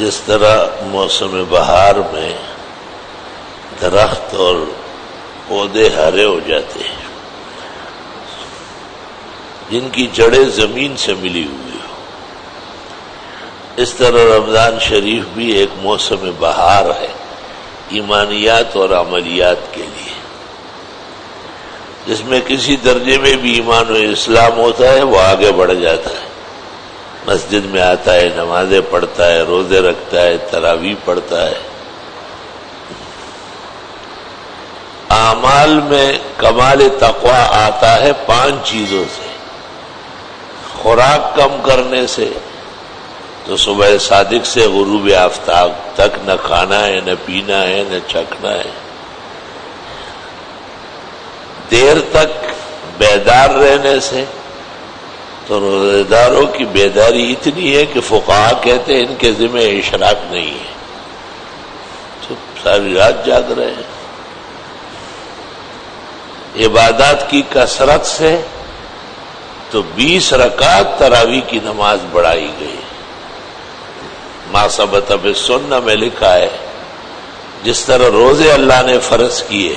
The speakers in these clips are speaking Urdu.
جس طرح موسم بہار میں درخت اور پودے ہرے ہو جاتے ہیں، جن کی جڑیں زمین سے ملی ہوئی ہو، اس طرح رمضان شریف بھی ایک موسم بہار ہے ایمانیات اور عملیات کے لیے، جس میں کسی درجے میں بھی ایمان و اسلام ہوتا ہے وہ آگے بڑھ جاتا ہے، مسجد میں آتا ہے، نمازیں پڑھتا ہے، روزے رکھتا ہے، تراویح پڑھتا ہے۔ اعمال میں کمال تقوی آتا ہے 5 چیزوں سے۔ خوراک کم کرنے سے، تو صبح صادق سے غروب آفتاب تک نہ کھانا ہے، نہ پینا ہے، نہ چکھنا ہے۔ دیر تک بیدار رہنے سے، تو روزے داروں کی بیداری اتنی ہے کہ فقہا کہتے ہیں ان کے ذمہ اشراک نہیں ہے، تو ساری رات جاگ رہے ہیں۔ عبادات کی کثرت سے، تو 20 رکعت تراویح کی نماز بڑھائی گئی۔ ما ثبت فی السنہ میں لکھا ہے جس طرح روزے اللہ نے فرض کیے،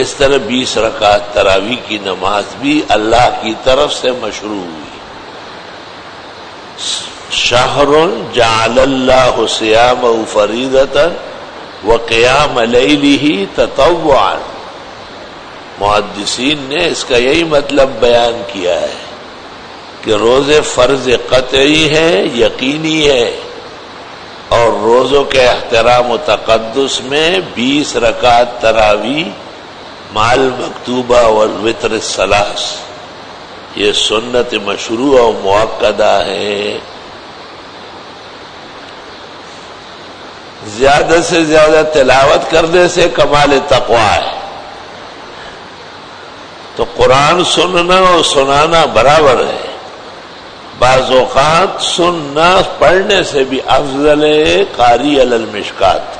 اس طرح 20 رکعت تراویح کی نماز بھی اللہ کی طرف سے مشروع ہوئی۔ شہر جعل اللہ صیامہ فریضۃ وقیام لیلہ تطوعا، محدثین نے اس کا یہی مطلب بیان کیا ہے کہ روزے فرض قطعی ہے، یقینی ہے، اور روزوں کے احترام و تقدس میں 20 رکعت تراویح مال مکتوبہ والوتر الثلاث یہ سنت مشروع و مؤکدہ ہے۔ زیادہ سے زیادہ تلاوت کرنے سے کمال تقوی ہے، تو قرآن سننا اور سنانا برابر ہے۔ بعض اوقات سننا پڑھنے سے بھی افضل ہے قاری علی المشکات۔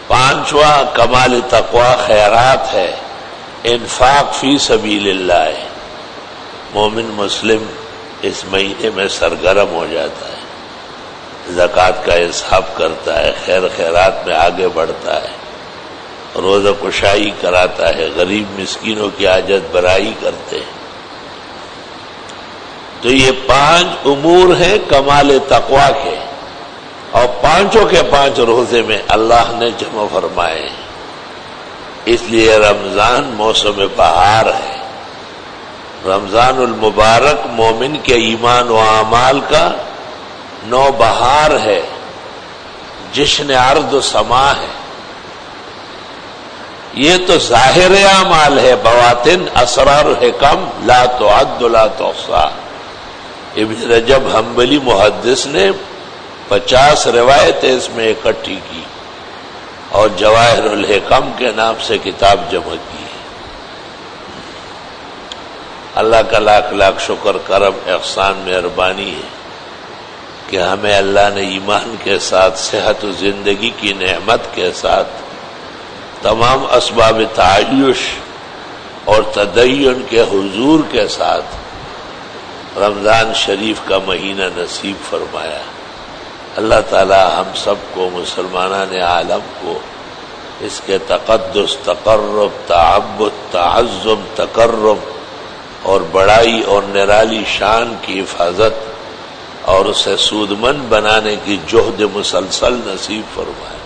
5واں کمال تقوی خیرات ہے، انفاق فی سبیل اللہ ہے۔ مومن مسلم اس مہینے میں سرگرم ہو جاتا ہے، زکوٰۃ کا حساب کرتا ہے، خیر خیرات میں آگے بڑھتا ہے، روزہ کشائی کراتا ہے، غریب مسکینوں کی حاجت برائی کرتے ہیں۔ تو یہ 5 امور ہیں کمال تقوی کے، اور 5 کے 5 روزے میں اللہ نے جمع فرمائے، اس لیے رمضان موسم بہار ہے۔ رمضان المبارک مومن کے ایمان و اعمال کا نو بہار ہے، جشن ارض و سما ہے۔ یہ تو ظاہر اعمال ہے، بواطن اسرار حکم لا تعد لا تحصى۔ ابن رجب حنبلی محدث نے 50 روایتیں اس میں اکٹھی کی اور جواہر الحکم کے نام سے کتاب جمع کی۔ اللہ کا لاکھ لاکھ شکر، کرم، احسان، مہربانی ہے کہ ہمیں اللہ نے ایمان کے ساتھ، صحت و زندگی کی نعمت کے ساتھ، تمام اسباب تعیش اور تدین کے حضور کے ساتھ رمضان شریف کا مہینہ نصیب فرمایا۔ اللہ تعالی ہم سب کو، مسلمانان عالم کو، اس کے تقدس، تقرب، تعبد، تعظم، تکرم اور بڑائی اور نرالی شان کی حفاظت اور اسے سودمند بنانے کی جہد مسلسل نصیب فرمائے۔